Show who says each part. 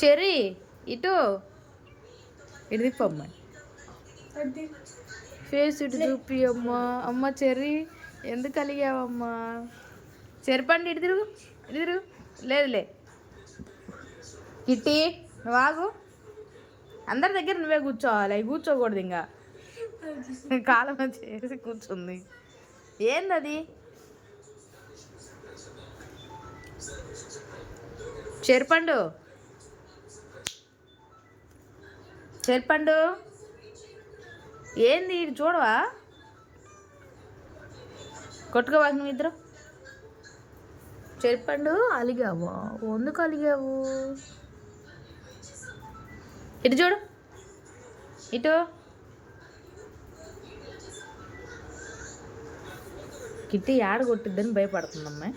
Speaker 1: Cherry ఇటు ఇటు Thippamma, face ఇటు చూపి అమ్మా. అమ్మ చెర్రీ ఎందుకు కలిగావమ్మా? చెరిపండి, ఇటు తిరుగు, ఇటు తిరుగు. లేదులే కిట్టి, నువ్వు ఆగు. అందరి దగ్గర నువ్వే కూర్చోవాలి, అవి కూర్చోకూడదు. ఇంకా కాలం చేసి కూర్చుంది. ఏందది? చెరిపండు, చెరిపండు. ఏంది ఇటు చూడవా? కొట్టుకోవాలి నువ్వు ఇద్దరు. చెరిపండు అలిగావా? ఎందుకు అలిగావు? ఇటు చూడు, ఇటు. కిట్టి ఆడ కొట్టిద్దని భయపడుతుందమ్మాయి.